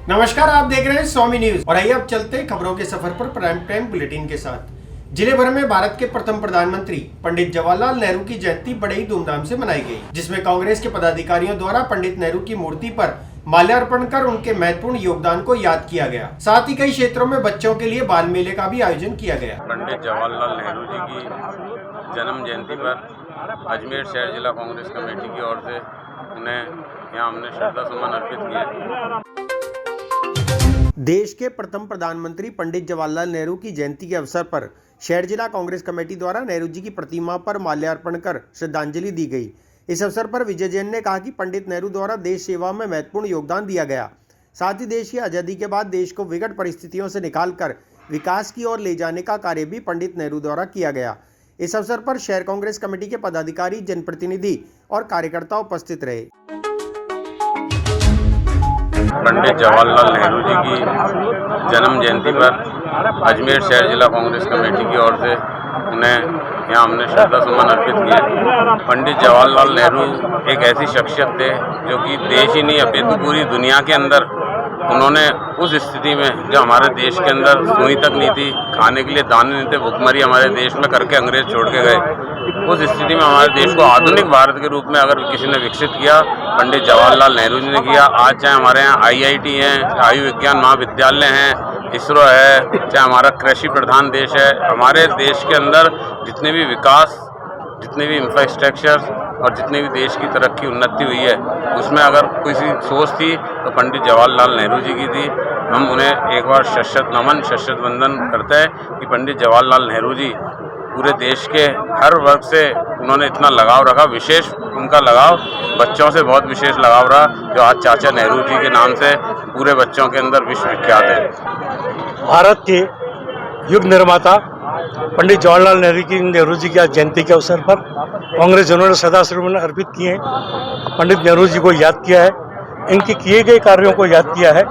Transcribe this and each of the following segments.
नमस्कार, आप देख रहे हैं स्वामी न्यूज और आइए अब चलते हैं खबरों के सफर पर प्राइम टाइम बुलेटिन के साथ। जिले भर में भारत के प्रथम प्रधानमंत्री पंडित जवाहरलाल नेहरू की जयंती बड़े ही धूमधाम से मनाई गई, जिसमें कांग्रेस के पदाधिकारियों द्वारा पंडित नेहरू की मूर्ति पर माल्यार्पण कर उनके महत्वपूर्ण योगदान को याद किया गया। साथ ही कई क्षेत्रों में बच्चों के लिए बाल मेले का भी आयोजन किया गया। पंडित जवाहरलाल नेहरू जी की जन्म जयंती पर अजमेर शहर जिला कांग्रेस कमेटी की ओर से उन्हें यहाँ हमने श्रद्धा सुमन अर्पित किए। देश के प्रथम प्रधानमंत्री पंडित जवाहरलाल नेहरू की जयंती के अवसर पर शहर जिला कांग्रेस कमेटी द्वारा नेहरू जी की प्रतिमा पर माल्यार्पण कर श्रद्धांजलि दी गई। इस अवसर पर विजय जैन ने कहा कि पंडित नेहरू द्वारा देश सेवा में महत्वपूर्ण योगदान दिया गया। साथ ही देश की आज़ादी के बाद देश को विकट परिस्थितियों से निकालकर विकास की ओर ले जाने का कार्य भी पंडित नेहरू द्वारा किया गया। इस अवसर पर शहर कांग्रेस कमेटी के पदाधिकारी, जनप्रतिनिधि और कार्यकर्ता उपस्थित रहे। पंडित जवाहरलाल नेहरू जी की जन्म जयंती पर अजमेर शहर जिला कांग्रेस कमेटी की ओर से उन्हें यहाँ हमने श्रद्धा सुमन अर्पित किए। पंडित जवाहरलाल नेहरू एक ऐसी शख्सियत थे जो कि देश ही नहीं अपितु पूरी दुनिया के अंदर उन्होंने उस स्थिति में जब हमारे देश के अंदर सुई तक नहीं थी, खाने के लिए दाने नहीं थे, भुखमरी हमारे देश में करके अंग्रेज छोड़ के गए, उस स्थिति में हमारे देश को आधुनिक भारत के रूप में अगर किसी ने विकसित किया, पंडित जवाहरलाल नेहरू जी ने किया। आज चाहे हमारे यहाँ IIT है, आयु विज्ञान महाविद्यालय हैं, इसरो है, चाहे हमारा कृषि प्रधान देश है, हमारे देश के अंदर जितने भी विकास, जितने भी इंफ्रास्ट्रक्चर और जितने भी देश की तरक्की उन्नति हुई है, उसमें अगर किसी सोच थी तो पंडित जवाहरलाल नेहरू जी की थी। हम उन्हें एक बार शश्वत नमन, शश्वत वंदन करते हैं कि पंडित जवाहरलाल नेहरू जी पूरे देश के हर वर्ग से उन्होंने इतना लगाव रखा। विशेष उनका लगाव बच्चों से बहुत विशेष लगाव रहा, जो आज चाचा नेहरू जी के नाम से पूरे बच्चों के अंदर विश्व विख्यात है। भारत के युग निर्माता पंडित जवाहरलाल नेहरू जी की आज जयंती के अवसर पर कांग्रेस जनों ने श्रद्धासुमन अर्पित किए हैं। पंडित नेहरू जी को याद किया है, इनके किए गए कार्यों को याद किया है,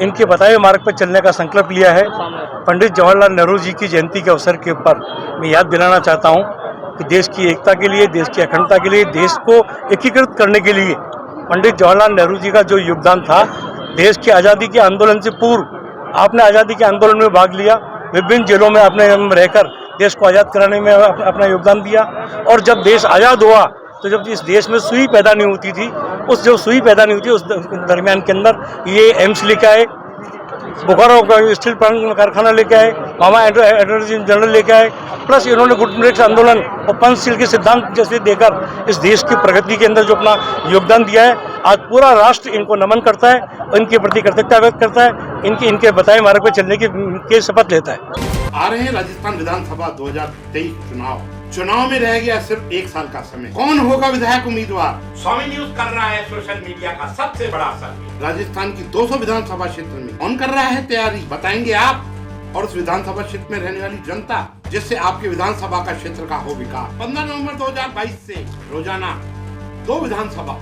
इनके बताए मार्ग पर चलने का संकल्प लिया है। पंडित जवाहरलाल नेहरू जी की जयंती के अवसर के ऊपर मैं याद दिलाना चाहता हूं कि देश की एकता के लिए, देश की अखंडता के लिए, देश को एकीकृत करने के लिए पंडित जवाहरलाल नेहरू जी का जो योगदान था, देश की आज़ादी के आंदोलन से पूर्व आपने आज़ादी के आंदोलन में भाग लिया, विभिन्न जेलों में आपने रहकर देश को आज़ाद कराने में अपना योगदान दिया। और जब देश आज़ाद हुआ तो जब इस देश में सुई पैदा नहीं होती थी, उस जो सुई पैदा नहीं होती उस दरमियान के अंदर ये एम्स लेके आए, बोकारो का स्टील कारखाना लेके आए, मामा एटर्नी जनरल लेके आए, प्लस इन्होंने गुटमरेक्स आंदोलन और पंचशील के सिद्धांत जैसे देकर इस देश की प्रगति के अंदर जो अपना योगदान दिया है, आज पूरा राष्ट्र इनको नमन करता है, इनके प्रति कृतज्ञता व्यक्त करता है, इनके बताए मार्ग पर चलने की शपथ लेता है। आ रहे हैं राजस्थान विधानसभा 2023 चुनाव में रह गया सिर्फ 1 साल का समय। कौन होगा विधायक उम्मीदवार? स्वामी न्यूज कर रहा है सोशल मीडिया का सबसे बड़ा सर्वे। राजस्थान की 200 विधानसभा क्षेत्र में कौन कर रहा है तैयारी, बताएंगे आप और उस विधानसभा क्षेत्र में रहने वाली जनता, जिससे आपके विधानसभा का क्षेत्र का हो विकास। 15 नवंबर 2022 से रोजाना 2 विधानसभा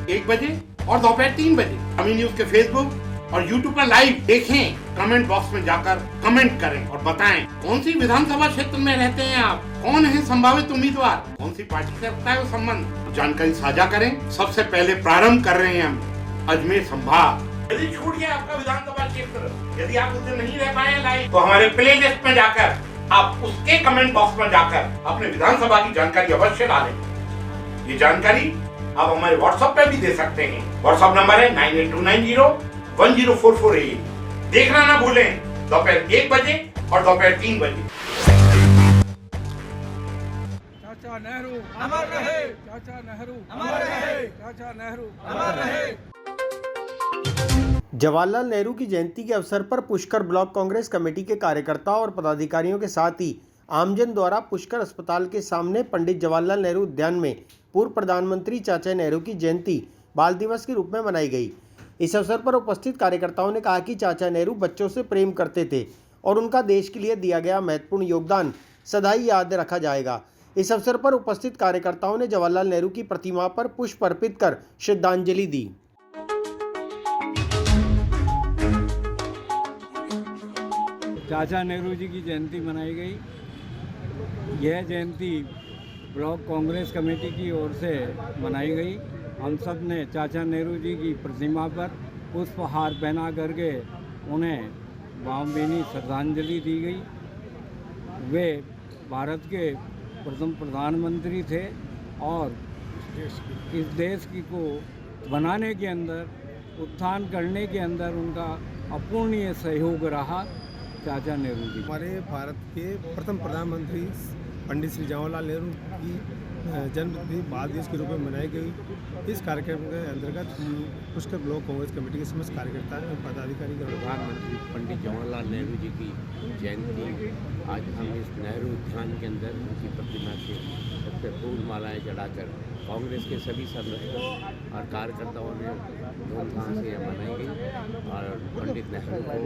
1 बजे और दोपहर 3 बजे स्वामी न्यूज के फेसबुक और YouTube पर लाइव देखें। कमेंट बॉक्स में जाकर कमेंट करें और बताएं कौन सी विधानसभा क्षेत्र में रहते हैं आप, कौन है संभावित उम्मीदवार, कौन सी पार्टी से रखता है वो संबंध, जानकारी साझा करें। सबसे पहले प्रारंभ कर रहे हैं हम अजमेर संभाग। यदि छूट गया आपका विधानसभा क्षेत्र, यदि आप उस दिन नहीं रह पाए लाइव, तो हमारे प्ले लिस्ट में जाकर आप उसके कमेंट बॉक्स में जाकर अपने विधानसभा की जानकारी अवश्य डालें। ये जानकारी आप हमारे व्हाट्सएप पे भी दे सकते हैं। व्हाट्सएप नंबर है 9829010448। देखना ना भूलें, दोपहर 1 बजे और दोपहर 3 बजे। चाचा नेहरू अमर रहे, चाचा नेहरू अमर रहे, चाचा नेहरू अमर रहे। जवाहरलाल नेहरू की जयंती के अवसर पर पुष्कर ब्लॉक कांग्रेस कमेटी के कार्यकर्ताओं और पदाधिकारियों के साथ ही आमजन द्वारा पुष्कर अस्पताल के सामने पंडित जवाहरलाल नेहरू उद्यान में पूर्व प्रधानमंत्री चाचा नेहरू की जयंती बाल दिवस के रूप में मनाई गई। इस अवसर पर उपस्थित कार्यकर्ताओं ने कहा कि चाचा नेहरू बच्चों से प्रेम करते थे और उनका देश के लिए दिया गया महत्वपूर्ण योगदान सदा ही याद रखा जाएगा। इस अवसर पर उपस्थित कार्यकर्ताओं ने जवाहरलाल नेहरू की प्रतिमा पर पुष्प अर्पित कर श्रद्धांजलि दी। चाचा नेहरू जी की जयंती मनाई गई। यह जयंती ब्लॉक कांग्रेस कमेटी की ओर से मनाई गई। हम सब ने चाचा नेहरू जी की प्रतिमा पर पुष्पहार पहना करके उन्हें भावभीनी श्रद्धांजलि दी गई। वे भारत के प्रथम प्रधानमंत्री थे और इस देश की को बनाने के अंदर, उत्थान करने के अंदर उनका अपूर्णीय सहयोग रहा चाचा नेहरू जी। हमारे भारत के प्रथम प्रधानमंत्री पंडित श्री जवाहरलाल नेहरू की जन्मतिथि बाल दिवस के रूप में मनाई गई। इस कार्यक्रम के अंतर्गत पुष्कर ब्लॉक कांग्रेस कमेटी के समस्त कार्यकर्ता एवं पदाधिकारी प्रधानमंत्री पंडित जवाहरलाल नेहरू जी की जयंती आज हम इस नेहरू उद्यान के अंदर उनकी प्रतिमा के सबसे फूल मालाएँ चढ़ाकर कांग्रेस के सभी सदस्यों और कार्यकर्ताओं ने धूमधाम से यह मनाई गई और पंडित नेहरू को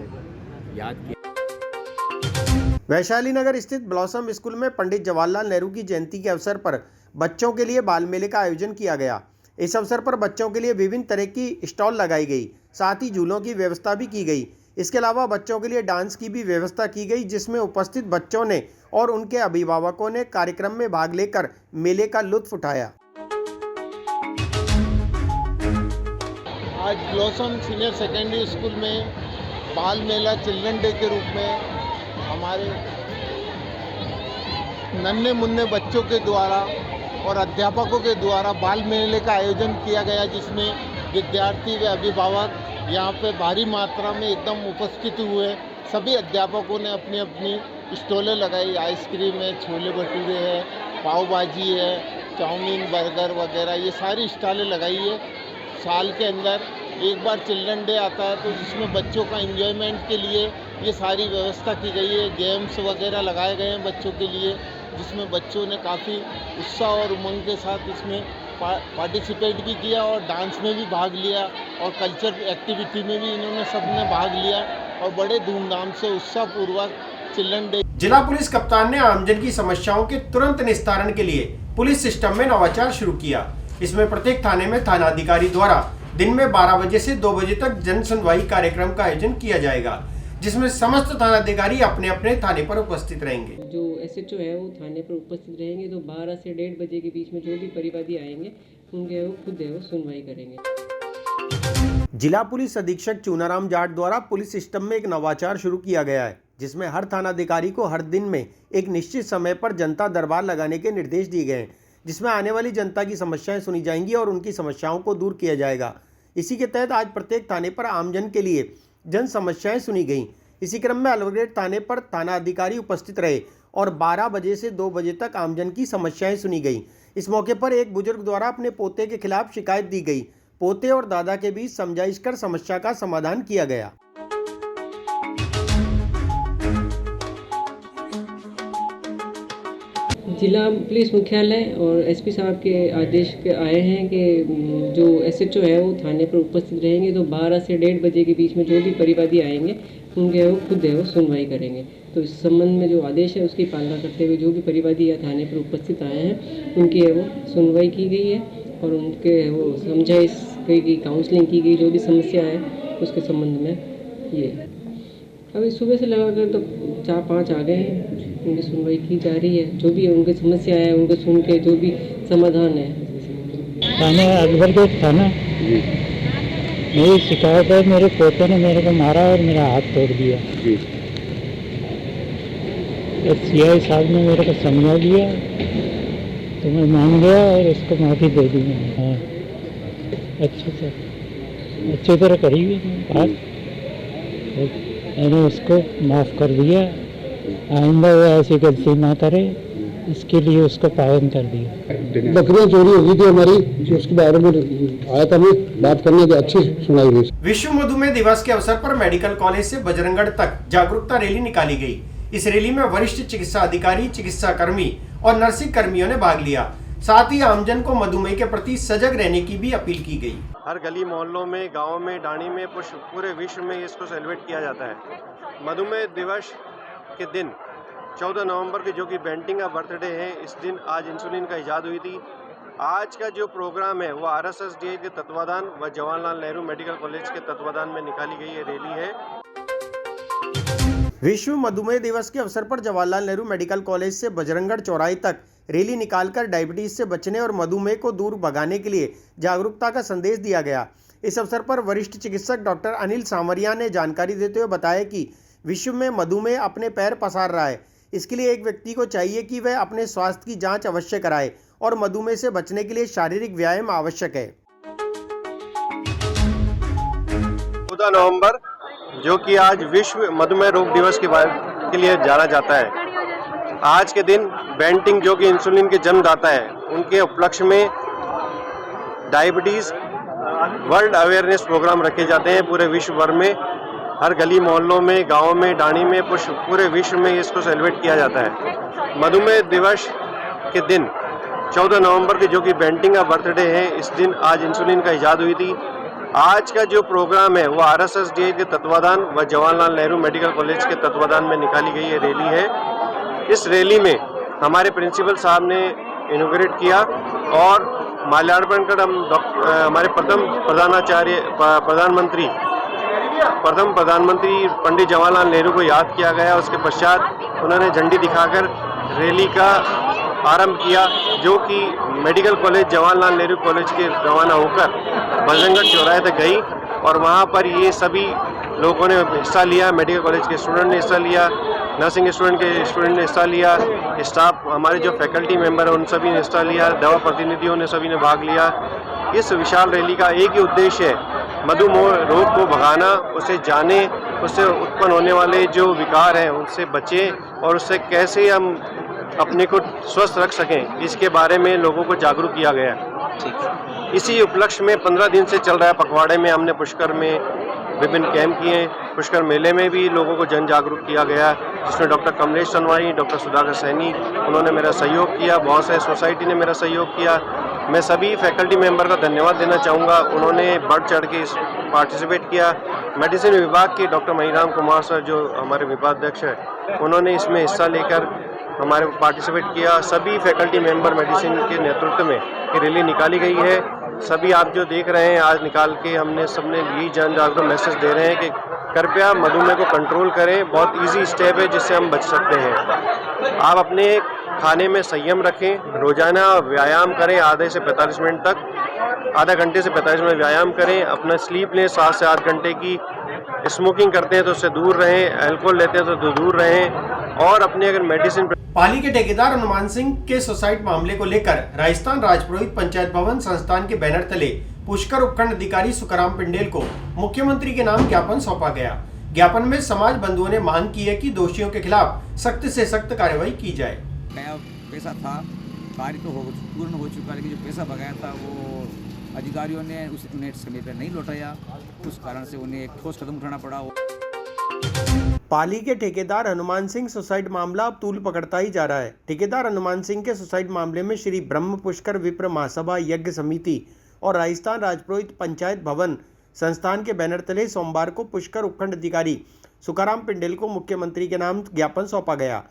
याद किया। वैशाली नगर स्थित ब्लॉसम स्कूल में पंडित जवाहरलाल नेहरू की जयंती के अवसर पर बच्चों के लिए बाल मेले का आयोजन किया गया। इस अवसर पर बच्चों के लिए विभिन्न तरह की स्टॉल लगाई गई, साथ ही झूलों की व्यवस्था भी की गई। इसके अलावा बच्चों के लिए डांस की भी व्यवस्था की गई, जिसमें उपस्थित बच्चों ने और उनके अभिभावकों ने कार्यक्रम में भाग लेकर मेले का लुत्फ उठाया। आज ब्लॉसम सीनियर सेकेंडरी स्कूल में बाल मेला चिल्ड्रन डे के रूप में हमारे नन्हे मुन्ने बच्चों के द्वारा और अध्यापकों के द्वारा बाल मेले का आयोजन किया गया, जिसमें विद्यार्थी व अभिभावक यहाँ पे भारी मात्रा में एकदम उपस्थित हुए। सभी अध्यापकों ने अपनी अपनी स्टॉलें लगाई। आइसक्रीम है, छोले भटूरे है, पाव भाजी है, चाउमीन, बर्गर वगैरह, ये सारी स्टॉलें लगाई है। साल के अंदर एक बार चिल्ड्रन डे आता है तो जिसमें बच्चों का एंजॉयमेंट के लिए ये सारी व्यवस्था की गई है। गेम्स वगैरह लगाए गए हैं बच्चों के लिए, जिसमें बच्चों ने काफ़ी उत्साह और उमंग के साथ इसमें पार्टिसिपेट भी किया और डांस में भी भाग लिया और कल्चर एक्टिविटी में भी इन्होंने सबने भाग लिया और बड़े धूमधाम से उत्साहपूर्वक चिल्ड्रन डे। जिला पुलिस कप्तान ने आमजन की समस्याओं के तुरंत निस्तारण के लिए पुलिस सिस्टम में नवाचार शुरू किया। इसमें प्रत्येक थाने में थानाधिकारी द्वारा दिन में 12 बजे से 2 बजे तक जन सुनवाई कार्यक्रम का आयोजन किया जाएगा, जिसमें समस्त थानाधिकारी अपने अपने थाने पर उपस्थित रहेंगे। जो SHO है वो थाने पर उपस्थित रहेंगे, तो 12 से 1:30 बजे के बीच में जो भी परिवादी आएंगे उनके वो खुद है वो सुनवाई करेंगे। जिला पुलिस अधीक्षक चूनाराम जाट द्वारा पुलिस सिस्टम में एक नवाचार शुरू किया गया है, जिसमें हर थानाधिकारी को हर दिन में एक निश्चित समय पर जनता दरबार लगाने के निर्देश दिए गए हैं, जिसमें आने वाली जनता की समस्याएं सुनी जाएंगी और उनकी समस्याओं को दूर किया जाएगा। इसी के तहत आज प्रत्येक थाने पर आमजन के लिए जन समस्याएं सुनी गईं। इसी क्रम में अलवरगेट थाने पर थाना अधिकारी उपस्थित रहे और 12 बजे से 2 बजे तक आमजन की समस्याएं सुनी गईं। इस मौके पर एक बुजुर्ग द्वारा अपने पोते के खिलाफ शिकायत दी गई। पोते और दादा के बीच समझाइश कर समस्या का समाधान किया गया। जिला पुलिस मुख्यालय और SP साहब के आदेश के आए हैं कि जो SHO है वो थाने पर उपस्थित रहेंगे, तो 12 से 1:30 बजे के बीच में जो भी परिवादी आएंगे उनके वो खुद है वो सुनवाई करेंगे। तो इस संबंध में जो आदेश है उसकी पालना करते हुए जो भी परिवादी या थाने पर उपस्थित आए हैं उनकी है वो सुनवाई की गई है और उनके वो समझाइश की, काउंसलिंग की गई। जो भी समस्या है उसके संबंध में ये अभी सुबह से लगाकर तो 4-5 आ गए हैं, उनकी सुनवाई की जा रही है। जो भी उनकी समस्या है उनको सुन के जो भी समाधान है। थाना अलवरगेट थाना, मेरी शिकायत है, मेरे पोते ने मेरे को मारा और मेरा हाथ तोड़ दिया। CI साहब ने मेरे को समझा दिया तो मैं मान गया और उसको माफ़ी दे दी मैंने। हाँ, अच्छी तरह करी बात, मैंने उसको माफ़ कर दिया। आइंदा वो ऐसी गलती ना करे, इसके लिए उसको पालन कर दिया। बकरियां चोरी हो गई थी हमारी, जो उसके बारे में आया था, हमें बात करने की अच्छी सुनाई हुई। विश्व मधुमेह दिवस के अवसर पर मेडिकल कॉलेज से बजरंगगढ़ तक जागरूकता रैली निकाली गई। इस रैली में वरिष्ठ चिकित्सा अधिकारी, चिकित्सा कर्मी और नर्सिंग कर्मियों ने भाग लिया। साथ ही आमजन को मधुमेह के प्रति सजग रहने की भी अपील की गई। हर गली मोहल्लों में, गाँव में, डाणी में, पूरे विश्व में इसको सेलिब्रेट किया जाता है। मधुमेह दिवस के दिन 14 नवंबर के जो कि बेंटिंग का बर्थडे है, इस दिन आज इंसुलिन का इजाद हुई थी। आज का जो प्रोग्राम है वो RSSDI के तत्वाधान व जवाहरलाल नेहरू मेडिकल कॉलेज के तत्वाधान में निकाली गई ये रैली है। विश्व मधुमेह दिवस के अवसर पर जवाहरलाल नेहरू मेडिकल कॉलेज से बजरंगगढ़ चौराहे तक रैली निकालकर डायबिटीज से बचने और मधुमेह को दूर भगाने के लिए जागरूकता का संदेश दिया गया। इस अवसर पर वरिष्ठ चिकित्सक डॉक्टर अनिल सांवरिया ने जानकारी देते हुए बताया कि विश्व में मधुमेह अपने पैर पसार रहा है। इसके लिए एक व्यक्ति को चाहिए कि वह अपने स्वास्थ्य की जांच अवश्य कराए और मधुमेह से बचने के लिए शारीरिक व्यायाम आवश्यक है। 14 नवंबर जो कि आज विश्व मधुमेह रोग दिवस के लिए जाना जाता है। आज के दिन बेंटिंग जो कि इंसुलिन के जन्मदाता है, उनके उपलक्ष्य में डायबिटीज़ वर्ल्ड अवेयरनेस प्रोग्राम रखे जाते हैं पूरे विश्व भर में। हर गली मोहल्लों में, गाँव में, डाणी में, पूरे विश्व में इसको सेलिब्रेट किया जाता है। मधुमेह दिवस के दिन 14 नवंबर की जो कि बेंटिंग का बर्थडे है, इस दिन आज इंसुलिन का इजाद हुई थी। आज का जो प्रोग्राम है वो RSSDI के तत्वाधान व जवाहरलाल नेहरू मेडिकल कॉलेज के तत्वाधान में निकाली गई ये रैली है। इस रैली में हमारे प्रिंसिपल साहब ने इनॉग्रेट किया और माल्यार्पण कर हम हमारे प्रथम प्रधानमंत्री पंडित जवाहरलाल नेहरू को याद किया गया। उसके पश्चात उन्होंने झंडी दिखाकर रैली का आरंभ किया, जो कि medical college Jawaharlal Nehru college के रवाना होकर बजरंगगढ़ चौराहे तक गई और वहां पर ये सभी लोगों ने हिस्सा लिया। मेडिकल कॉलेज के स्टूडेंट ने हिस्सा लिया, नर्सिंग स्टूडेंट ने हिस्सा लिया, स्टाफ हमारे जो फैकल्टी मेंबर हैं उन सभी ने हिस्सा लिया, दवा प्रतिनिधियों ने सभी ने भाग लिया। इस विशाल रैली का एक ही उद्देश्य है, मधुमेह रोग को भगाना, उसे जाने, उससे उत्पन्न होने वाले जो विकार हैं उनसे बचें और उससे कैसे हम अपने को स्वस्थ रख सकें, इसके बारे में लोगों को जागरूक किया गया है। इसी उपलक्ष्य में 15 दिन से चल रहा है पखवाड़े में हमने पुष्कर में विभिन्न कैंप किए। पुष्कर मेले में भी लोगों को जन जागरूक किया गया, जिसमें डॉक्टर कमलेश सनवाई, डॉक्टर सुधाकर सैनी उन्होंने मेरा सहयोग किया, बहुत सारे सोसाइटी ने मेरा सहयोग किया। मैं सभी फैकल्टी मेंबर का धन्यवाद देना चाहूँगा, उन्होंने बढ़ चढ़ के इस पार्टिसिपेट किया। मेडिसिन विभाग के डॉक्टर मणिराम कुमार सर जो हमारे विभागाध्यक्ष हैं, उन्होंने इसमें हिस्सा लेकर हमारे पार्टिसिपेट किया। सभी फैकल्टी मेंबर मेडिसिन के नेतृत्व में ये रैली निकाली गई है। सभी आप जो देख रहे हैं आज निकाल के हमने सबने यही जन जागरूक मैसेज दे रहे हैं कि कृपया मधुमेह को कंट्रोल करें। बहुत इजी स्टेप है जिससे हम बच सकते हैं। आप अपने खाने में संयम रखें, रोजाना व्यायाम करें आधे से 45 मिनट तक, आधा घंटे से 45 मिनट व्यायाम करें। अपना स्लीप लें 7 से 8 घंटे की। स्मोकिंग करते हैं तो उससे दूर रहें, अल्कोहल लेते हैं तो दूर रहें और अपने अगर मेडिसिन। पाली के ठेकेदार हनुमान सिंह के सुसाइड मामले को लेकर राजस्थान राजपुरोहित पंचायत भवन संस्थान के बैनर तले पुष्कर उपखंड अधिकारी सुखराम पिंडेल को मुख्यमंत्री के नाम ज्ञापन सौंपा गया। ज्ञापन में समाज बंधुओं ने मांग की है कि दोषियों के खिलाफ सख्त से सख्त कार्रवाई की जाए। पैसा था, कार्य तो पूर्ण हो चुका, लेकिन जो पैसा बकाया था वो अधिकारियों ने उन्हें समय पर नहीं लौटाया, उस कारण से उन्हें एक ठोस कदम उठाना पड़ा। पाली के ठेकेदार हनुमान सिंह सुसाइड मामला अब तूल पकड़ता ही जा रहा है। ठेकेदार हनुमान सिंह के सुसाइड मामले में श्री ब्रह्म पुष्कर विप्र महासभा यज्ञ समिति और राजस्थान राजपुरोहित पंचायत भवन संस्थान के बैनर तले सोमवार को पुष्कर उपखंड अधिकारी सुखाराम पिंडेल को मुख्यमंत्री के नाम ज्ञापन सौंपा गया।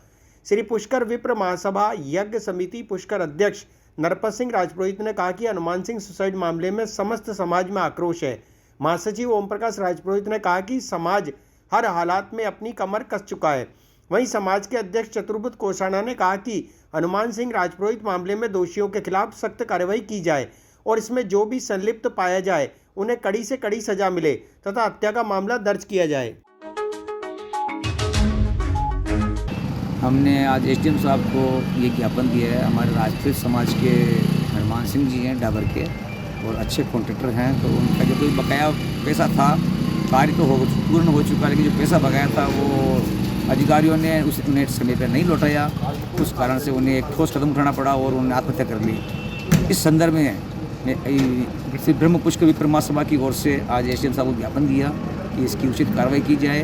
श्री पुष्कर विप्र महासभा यज्ञ समिति पुष्कर अध्यक्ष नरपत सिंह राजपुरोहित ने कहा कि हनुमान सिंह सुसाइड मामले में समस्त समाज में आक्रोश है। महासचिव ओम प्रकाश राजपुरोहित ने कहा कि समाज हर हालात में अपनी कमर कस चुका है। वहीं समाज के अध्यक्ष चतुर्भुज कोषाणा ने कहा कि हनुमान सिंह राजपुरोहित मामले में दोषियों के खिलाफ सख्त कार्रवाई की जाए और इसमें जो भी संलिप्त पाया जाए उन्हें कड़ी से कड़ी सजा मिले तथा हत्या का मामला दर्ज किया जाए। हमने आज SDM साहब को ये ज्ञापन दिया है। हमारे राजपूत समाज के हनुमान सिंह जी हैं डाबर के और अच्छे कॉन्ट्रैक्टर हैं, तो उनका जो कोई बकाया पैसा था, कार्य तो पूर्ण हो चुका, लेकिन जो पैसा बकाया था वो अधिकारियों ने उन्हें समय पर नहीं लौटाया, उस कारण से उन्हें एक ठोस कदम उठाना पड़ा और उन्होंने आत्महत्या कर ली। इस संदर्भ में श्री ब्रह्म पुष्कर विप्र महासभा की ओर से आज SDM साहब को ज्ञापन दिया कि इसकी उचित कार्रवाई की जाए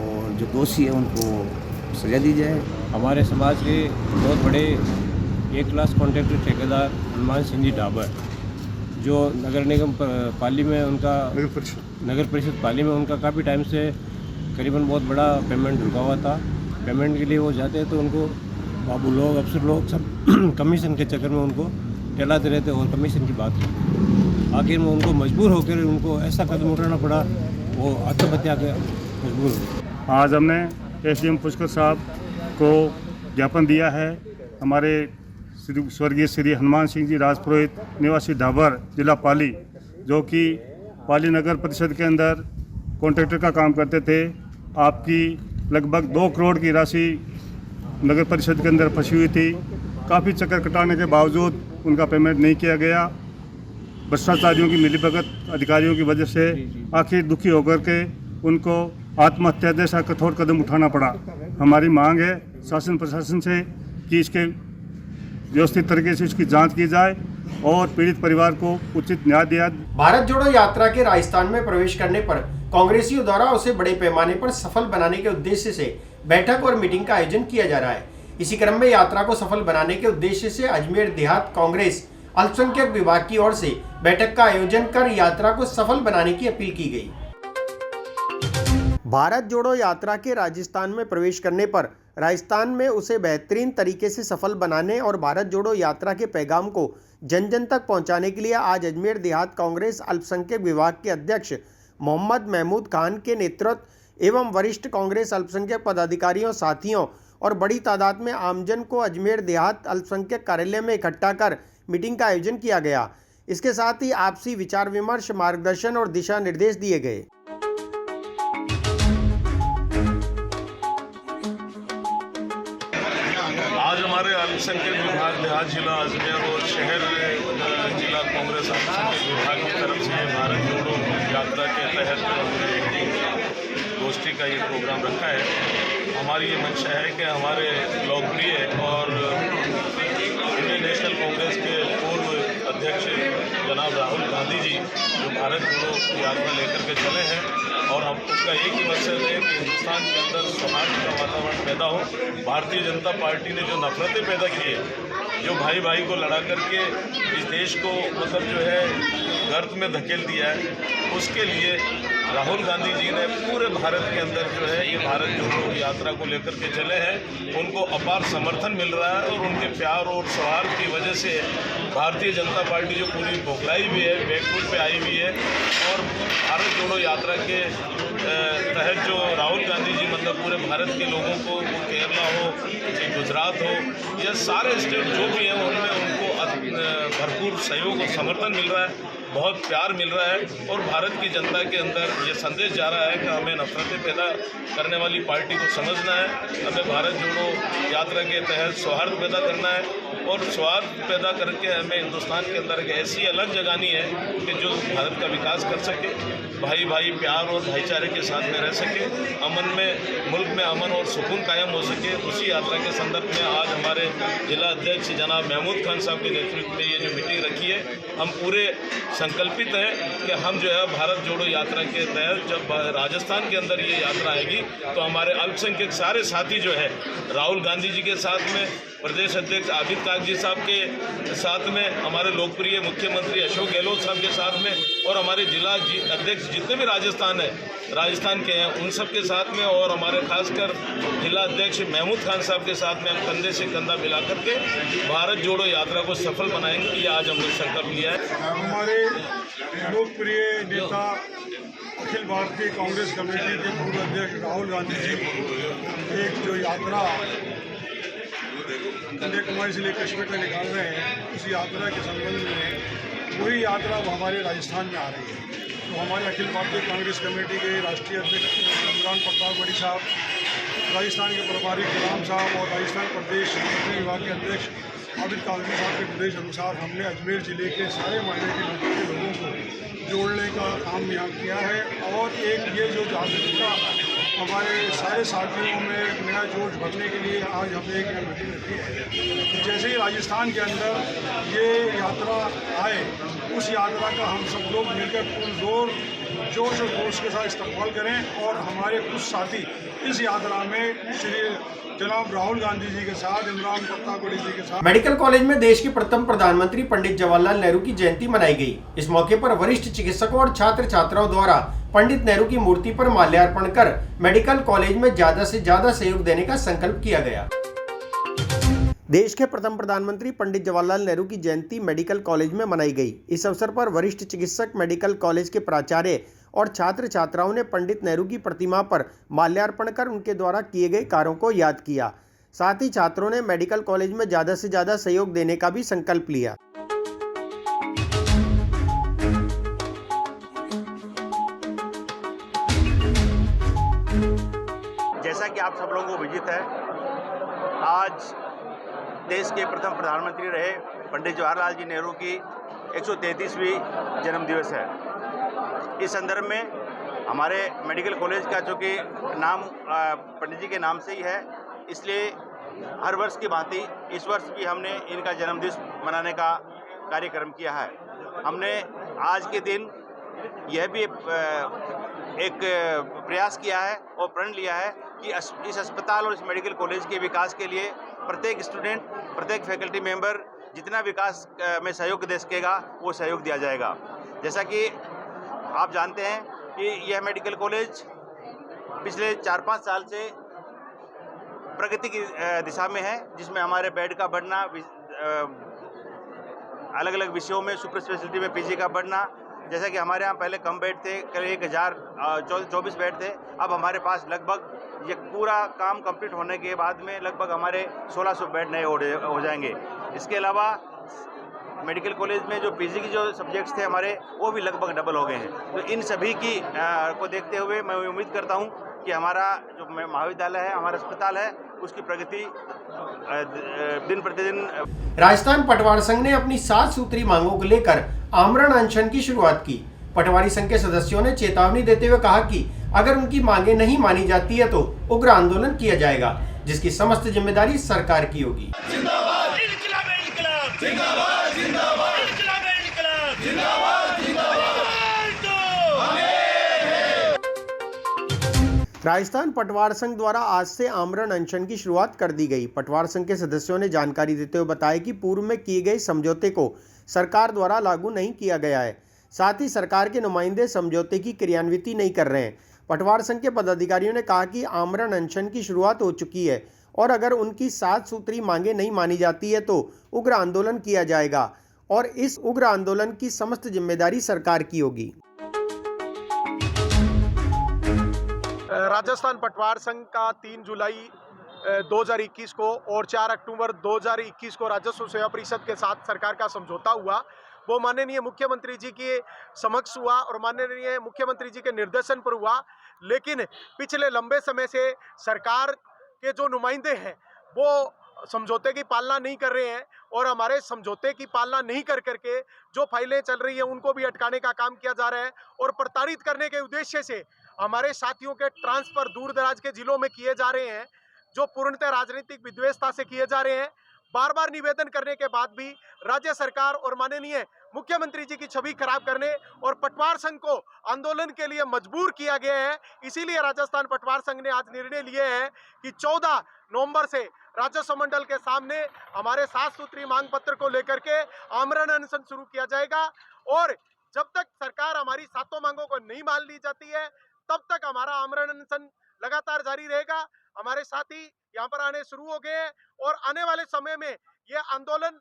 और जो दोषी है उनको सजा दी जाए। हमारे समाज के बहुत बड़े एक क्लास कॉन्ट्रैक्टर ठेकेदार हनुमान सिंह जी डाबर, जो नगर निगम पाली में उनका नगर परिषद पाली में उनका काफ़ी टाइम से करीबन बहुत बड़ा पेमेंट रुका हुआ था। पेमेंट के लिए वो जाते तो उनको बाबू लोग, अफसर लोग सब कमीशन के चक्कर में उनको टहलाते रहते और कमीशन की बात करते। आखिर में उनको मजबूर होकर उनको ऐसा कदम उठाना पड़ा, वो आत्महत्या के मजबूर हो। आज हमने SDM पुष्कर साहब को ज्ञापन दिया है। हमारे स्वर्गीय श्री हनुमान सिंह जी राजपुरोहित निवासी डाबर जिला पाली, जो कि पाली नगर परिषद के अंदर कॉन्ट्रैक्टर का काम करते थे। आपकी लगभग 2 करोड़ की राशि नगर परिषद के अंदर फंसी हुई थी। काफ़ी चक्कर कटाने के बावजूद उनका पेमेंट नहीं किया गया। भ्रष्टाचारियों की मिलीभगत अधिकारियों की वजह से आखिर दुखी होकर के उनको आत्महत्या जैसा कठोर कदम उठाना पड़ा। हमारी मांग है शासन प्रशासन से कि इसके व्यवस्थित तरीके से इसकी जांच की जाए और पीड़ित परिवार को उचित न्याय दिया। भारत जोड़ो यात्रा के राजस्थान में प्रवेश करने पर कांग्रेसियों द्वारा उसे बड़े पैमाने पर सफल बनाने के उद्देश्य से बैठक और मीटिंग का आयोजन किया जा रहा है। इसी क्रम में यात्रा को सफल बनाने के उद्देश्य से अजमेर देहात कांग्रेस अल्पसंख्यक विभाग की ओर से बैठक का आयोजन कर यात्रा को सफल बनाने की अपील की गई। भारत जोड़ो यात्रा के राजस्थान में प्रवेश करने पर राजस्थान में उसे बेहतरीन तरीके से सफल बनाने और भारत जोड़ो यात्रा के पैगाम को जन जन तक पहुंचाने के लिए आज अजमेर देहात कांग्रेस अल्पसंख्यक विभाग के अध्यक्ष मोहम्मद महमूद खान के नेतृत्व एवं वरिष्ठ कांग्रेस अल्पसंख्यक पदाधिकारियों, साथियों और बड़ी तादाद में आमजन को अजमेर देहात अल्पसंख्यक कार्यालय में इकट्ठा कर मीटिंग का आयोजन किया गया। इसके साथ ही आपसी विचार विमर्श, मार्गदर्शन और दिशा निर्देश दिए गए। आज हमारे अल्पसंख्यक विभाग देहात जिला अजमेर और शहर जिला कांग्रेस अल्पसंख्यक विभाग की तरफ से भारत जोड़ो यात्रा के तहत गोष्ठी का ये प्रोग्राम रखा है। हमारी ये मंशा है कि हमारे लोकप्रिय और इंडियन नेशनल कांग्रेस के पूर्व अध्यक्ष जनाब राहुल गांधी जी जो भारत जोड़ो यात्रा लेकर के चले हैं और हम उनका एक ही मकसद है कि हिंदुस्तान के अंदर समाज का वातावरण पैदा हो। भारतीय जनता पार्टी ने जो नफरतें पैदा की है, जो भाई भाई को लड़ा करके इस देश को मतलब जो है गर्त में धकेल दिया है, उसके लिए राहुल गांधी जी ने पूरे भारत के अंदर जो है ये भारत जोड़ो यात्रा को लेकर के चले हैं। उनको अपार समर्थन मिल रहा है और उनके प्यार और सौहार्द की वजह से भारतीय जनता पार्टी जो पूरी बौखलाई हुई है, बैकफुट पे आई हुई है और भारत जोड़ो यात्रा के तहत जो राहुल गांधी जी मतलब पूरे भारत के लोगों को, वो केरला हो, गुजरात हो, ये सारे स्टेट जो भी हैं उनमें उनको भरपूर सहयोग और समर्थन मिल रहा है, बहुत प्यार मिल रहा है और भारत की जनता के अंदर ये संदेश जा रहा है कि हमें नफरतें पैदा करने वाली पार्टी को समझना है, हमें भारत जोड़ो यात्रा के तहत सौहार्द पैदा करना है और सौहार्द पैदा करके हमें हिंदुस्तान के अंदर एक ऐसी अलग जगानी है कि जो भारत का विकास कर सके, भाई भाई प्यार और भाईचारे के साथ में रह सके, अमन में मुल्क में अमन और सुकून कायम हो सके। उसी यात्रा के संदर्भ में आज हमारे जिला अध्यक्ष जनाब महमूद खान साहब के नेतृत्व में ये जो मीटिंग रखी है, हम पूरे संकल्पित हैं कि हम जो है भारत जोड़ो यात्रा के तहत जब राजस्थान के अंदर ये यात्रा आएगी तो हमारे अल्पसंख्यक सारे साथी जो है राहुल गांधी जी के साथ में, प्रदेश अध्यक्ष आबिद कागजी साहब के साथ में, हमारे लोकप्रिय मुख्यमंत्री अशोक गहलोत साहब के साथ में और हमारे जिला अध्यक्ष जितने भी राजस्थान के हैं उन सब के साथ में और हमारे खासकर जिला अध्यक्ष महमूद खान साहब के साथ में हम कंधे से कंधा मिला करके भारत जोड़ो यात्रा को सफल बनाएंगे। ये आज हमने संकल्प लिया है। हमारे लोकप्रिय नेता अखिल भारतीय कांग्रेस कमेटी के पूर्व अध्यक्ष राहुल गांधी जी एक जो यात्रा कन्याकुमारी से लेकर कश्मीर तक निकाल रहे हैं, उस यात्रा के संबंध में वही यात्रा हमारे राजस्थान में आ रही है। तो हमारे अखिल भारतीय कांग्रेस कमेटी के राष्ट्रीय अध्यक्ष इमरान प्रतापगढ़ी साहब, राजस्थान के प्रभारी गुलाम साहब और राजस्थान प्रदेश मंत्री विभाग के अध्यक्ष आबिद कागजी साहब के निर्देश अनुसार हमने अजमेर जिले के सारे मायने के लोगों को जोड़ने का काम यहाँ किया है और एक ये जो जागरूकता हमारे सारे साथियों में नया जोश भरने के लिए आज हमने एक मीटिंग रखी है। जैसे ही राजस्थान के अंदर ये यात्रा आए, उस यात्रा का हम सब लोग मिलकर जोश और जोश के साथ इस्तेमाल करें और हमारे कुछ साथी इस यात्रा में श्री जनाब राहुल गांधी जी के साथ, इमरान प्रतापगढ़ी जी के साथ। मेडिकल कॉलेज में देश के प्रथम प्रधानमंत्री पंडित जवाहरलाल नेहरू की जयंती मनाई गई। इस मौके पर वरिष्ठ चिकित्सकों और छात्र छात्राओं द्वारा पंडित नेहरू की मूर्ति पर माल्यार्पण कर मेडिकल कॉलेज में ज्यादा से ज्यादा सहयोग देने का संकल्प किया गया। देश के प्रथम प्रधानमंत्री पंडित जवाहरलाल नेहरू की जयंती मेडिकल कॉलेज में मनाई गई। इस अवसर पर वरिष्ठ चिकित्सक, मेडिकल कॉलेज के प्राचार्य और छात्र छात्राओं ने पंडित नेहरू की प्रतिमा पर माल्यार्पण कर उनके द्वारा किए गए कार्यों को याद किया। साथ ही छात्रों ने मेडिकल कॉलेज में ज़्यादा से ज़्यादा सहयोग देने का भी संकल्प लिया। जैसा कि आप सब लोगों को विदित है, आज देश के प्रथम प्रधानमंत्री रहे पंडित जवाहरलाल जी नेहरू की 133वीं जन्म दिवस है। इस संदर्भ में हमारे मेडिकल कॉलेज का जो कि नाम पंडित जी के नाम से ही है, इसलिए हर वर्ष की भांति इस वर्ष भी हमने इनका जन्मदिवस मनाने का कार्यक्रम किया है। हमने आज के दिन यह भी एक प्रयास किया है और प्रण लिया है कि इस अस्पताल और इस मेडिकल कॉलेज के विकास के लिए प्रत्येक स्टूडेंट, प्रत्येक फैकल्टी मेंबर जितना विकास में सहयोग दे सकेगा वो सहयोग दिया जाएगा। जैसा कि आप जानते हैं कि यह मेडिकल कॉलेज पिछले 4-5 साल से प्रगति की दिशा में है, जिसमें हमारे बेड का बढ़ना, अलग अलग विषयों में सुपर स्पेशलिटी में पीजी का बढ़ना, जैसा कि हमारे यहाँ पहले कम बेड थे, करीब 1024 बेड थे, अब हमारे पास लगभग ये पूरा काम कंप्लीट होने के बाद में लगभग हमारे 1600 बेड नए हो जाएंगे। इसके अलावा मेडिकल कॉलेज में जो पीजी की जो सब्जेक्ट्स थे हमारे, वो भी लगभग डबल हो गए हैं। तो इन सभी की को देखते हुए मैं उम्मीद करता हूँ कि हमारा जो महाविद्यालय है, हमारा अस्पताल है, उसकी प्रगति दिन प्रतिदिन। राजस्थान पटवार संघ ने अपनी 7 सूत्री मांगों को लेकर आमरण अनशन की शुरुआत की। पटवारी संघ के सदस्यों ने चेतावनी देते हुए कहा कि अगर उनकी मांगें नहीं मानी जाती है तो उग्र आंदोलन किया जाएगा, जिसकी समस्त जिम्मेदारी सरकार की होगी। राजस्थान पटवार संघ द्वारा आज से आमरण अनशन की शुरुआत कर दी गई। पटवार संघ के सदस्यों ने जानकारी देते हुए बताया कि पूर्व में किए गए समझौते को सरकार द्वारा लागू नहीं किया गया है, साथ ही सरकार के नुमाइंदे समझौते की क्रियान्विति नहीं कर रहे हैं। पटवार संघ के पदाधिकारियों ने कहा कि आमरण अनशन की शुरुआत हो चुकी है और अगर उनकी 7 सूत्री मांगें नहीं मानी जाती है तो उग्र आंदोलन किया जाएगा और इस उग्र आंदोलन की समस्त जिम्मेदारी सरकार की होगी। राजस्थान पटवार संघ का 3 जुलाई 2021 को और 4 अक्टूबर 2021 को राजस्व सेवा परिषद के साथ सरकार का समझौता हुआ। वो माननीय मुख्यमंत्री जी के समक्ष हुआ और माननीय मुख्यमंत्री जी के निर्देशन पर हुआ, लेकिन पिछले लंबे समय से सरकार के जो नुमाइंदे हैं वो समझौते की पालना नहीं कर रहे हैं और हमारे समझौते की पालना नहीं कर करके जो फाइलें चल रही हैं उनको भी अटकाने का काम किया जा रहा है और प्रताड़ित करने के उद्देश्य से हमारे साथियों के ट्रांसफर दूर दराज के जिलों में किए जा रहे हैं, जो पूर्णतः राजनीतिक विद्वेषता से किए जा रहे हैं। बार बार निवेदन करने के बाद भी राज्य सरकार और माननीय मुख्यमंत्री जी की छवि खराब करने और पटवार संघ को आंदोलन के लिए मजबूर किया गया है। इसीलिए राजस्थान पटवार संघ ने आज निर्णय लिए है कि 14 नवंबर से राजस्व मंडल के सामने हमारे 7 सूत्री मांग पत्र को लेकर के आमरण अनशन शुरू किया जाएगा और जब तक सरकार हमारी 7 मांगों को नहीं मान ली जाती है तब तक हमारा आमरण अनशन लगातार जारी रहेगा। हमारे साथी यहाँ पर आने शुरू हो गए हैं और आने वाले समय में यह आंदोलन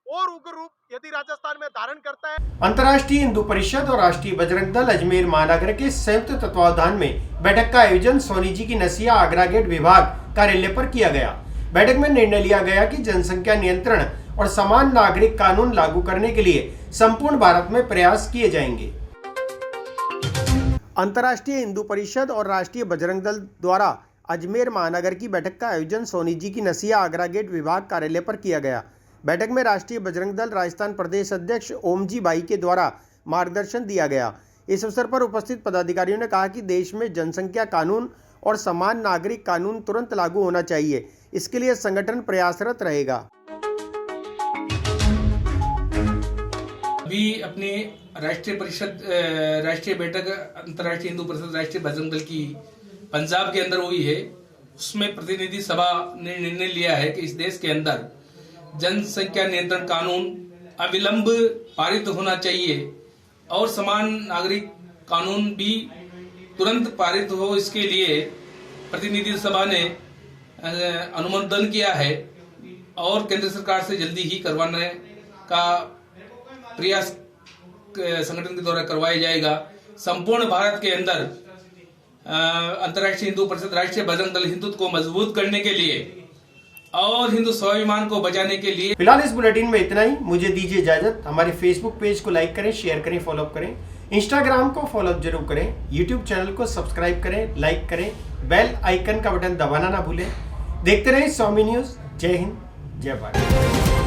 और उग्र रूप यदि राजस्थान में धारण करता है। अंतर्राष्ट्रीय हिंदू परिषद और राष्ट्रीय बजरंग दल अजमेर महानगर के संयुक्त तत्वावधान में बैठक का आयोजन सोनी जी की नसिया आगरा गेट विभाग कार्यालय पर किया गया। बैठक में निर्णय लिया गया कि जनसंख्या नियंत्रण और समान नागरिक कानून लागू करने के लिए संपूर्ण भारत में प्रयास किए जाएंगे। अंतर्राष्ट्रीय हिंदू परिषद और राष्ट्रीय बजरंग दल द्वारा अजमेर महानगर की बैठक का आयोजन सोनी जी की नसिया आगरा गेट विभाग कार्यालय पर किया गया। बैठक में राष्ट्रीय बजरंग दल राजस्थान प्रदेश अध्यक्ष ओम जी बाई के द्वारा मार्गदर्शन दिया गया। इस अवसर पर उपस्थित पदाधिकारियों ने कहा कि देश में जनसंख्या कानून और समान नागरिक कानून तुरंत लागू होना चाहिए। इसके लिए संगठन प्रयासरत रहेगा। अभी अपने राष्ट्रीय परिषद राष्ट्रीय बैठक अंतर्राष्ट्रीय हिंदू परिषद राष्ट्रीय बजरंग दल की पंजाब के अंदर हुई है। उसमें प्रतिनिधि सभा ने निर्णय लिया है कि इस देश के अंदर जनसंख्या नियंत्रण कानून अविलंब पारित होना चाहिए और समान नागरिक कानून भी तुरंत पारित हो। इसके लिए प्रतिनिधि सभा ने अनुमोदन किया है और केंद्र सरकार से जल्दी ही करवाने का प्रयास संगठन के द्वारा करवाया जाएगा। संपूर्ण भारत के अंदर अंतर्राष्ट्रीय हिंदू परिषद राष्ट्रीय बजरंग दल हिंदुत्व को मजबूत करने के लिए और हिंदू स्वाभिमान को बचाने के लिए। फिलहाल इस बुलेटिन में इतना ही। मुझे दीजिए इजाजत। हमारे फेसबुक पेज को लाइक करें, शेयर करें, फॉलो करें इंस्टाग्राम को फॉलो जरूर करें, यूट्यूब चैनल को सब्सक्राइब करें, लाइक करें, बेल आइकन का बटन दबाना ना भूलें। देखते रहें स्वामी न्यूज़। जय हिंद, जय भारत।